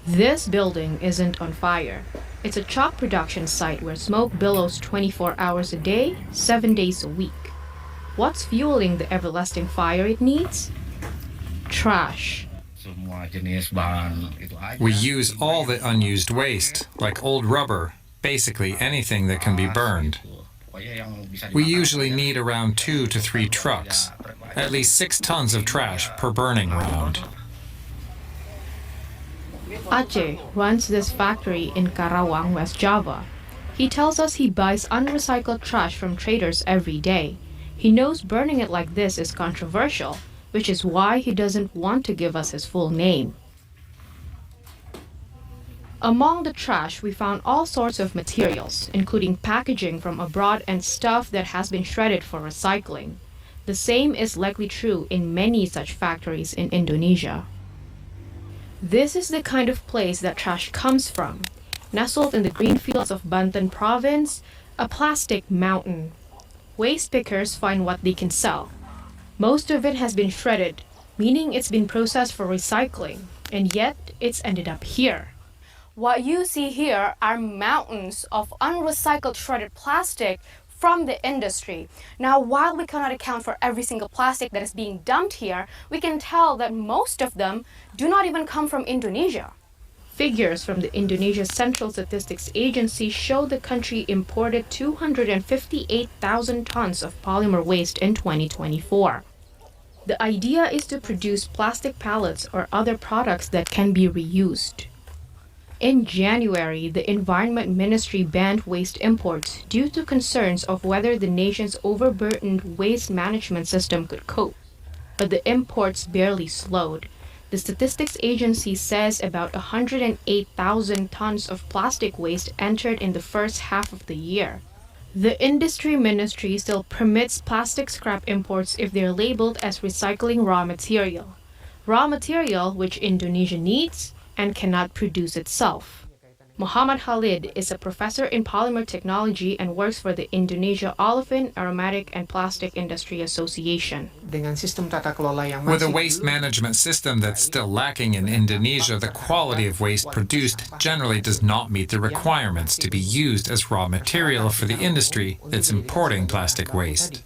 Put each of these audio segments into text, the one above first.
This building isn't on fire. It's a chalk production site where smoke billows 24 hours a day, 7 days a week. What's fueling the everlasting fire it needs? Trash. We use all the unused waste, like old rubber, basically anything that can be burned. We usually need around 2 to 3 trucks, at least 6 tons of trash per burning round. Aceh runs this factory in Karawang, West Java. He tells us he buys unrecycled trash from traders every day. He knows burning it like this is controversial, which is why he doesn't want to give us his full name. Among the trash, we found all sorts of materials, including packaging from abroad and stuff that has been shredded for recycling. The same is likely true in many such factories in Indonesia. This is the kind of place that trash comes from. Nestled in the green fields of Banten province, a plastic mountain. Waste pickers find what they can sell. Most of it has been shredded, meaning it's been processed for recycling, and yet it's ended up here. What you see here are mountains of unrecycled shredded plastic from the industry. Now, while we cannot account for every single plastic that is being dumped here, we can tell that most of them do not even come from Indonesia. Figures from the Indonesia Central Statistics Agency show the country imported 258,000 tons of polymer waste in 2024. The idea is to produce plastic pallets or other products that can be reused. In January, the Environment Ministry banned waste imports due to concerns of whether the nation's overburdened waste management system could cope. But the imports barely slowed. The statistics agency says about 108,000 tons of plastic waste entered in the first half of the year. The industry ministry still permits plastic scrap imports if they're labeled as recycling raw material. Raw material which Indonesia needs and cannot produce itself. Muhammad Khalid is a professor in polymer technology and works for the Indonesia Olefin, Aromatic and Plastic Industry Association. With a waste management system that's still lacking in Indonesia, the quality of waste produced generally does not meet the requirements to be used as raw material for the industry that's importing plastic waste.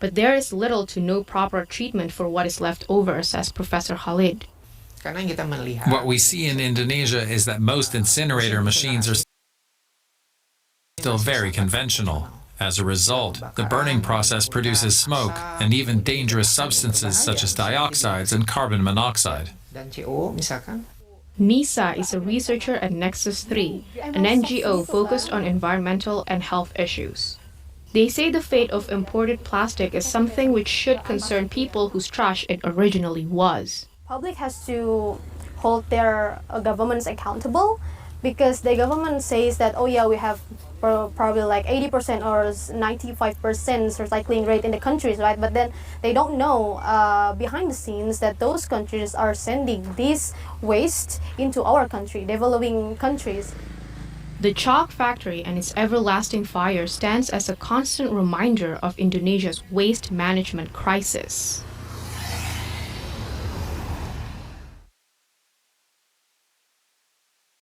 But there is little to no proper treatment for what is left over, says Professor Khalid. What we see in Indonesia is that most incinerator machines are still very conventional. As a result, the burning process produces smoke and even dangerous substances such as dioxides and carbon monoxide. Nisa is a researcher at Nexus 3, an NGO focused on environmental and health issues. They say the fate of imported plastic is something which should concern people whose trash it originally was. Public has to hold their governments accountable, because the government says that, oh yeah, we have probably like 80% or 95% recycling rate in the countries, right? But then they don't know behind the scenes that those countries are sending this waste into our country, developing countries. The chalk factory and its everlasting fire stands as a constant reminder of Indonesia's waste management crisis.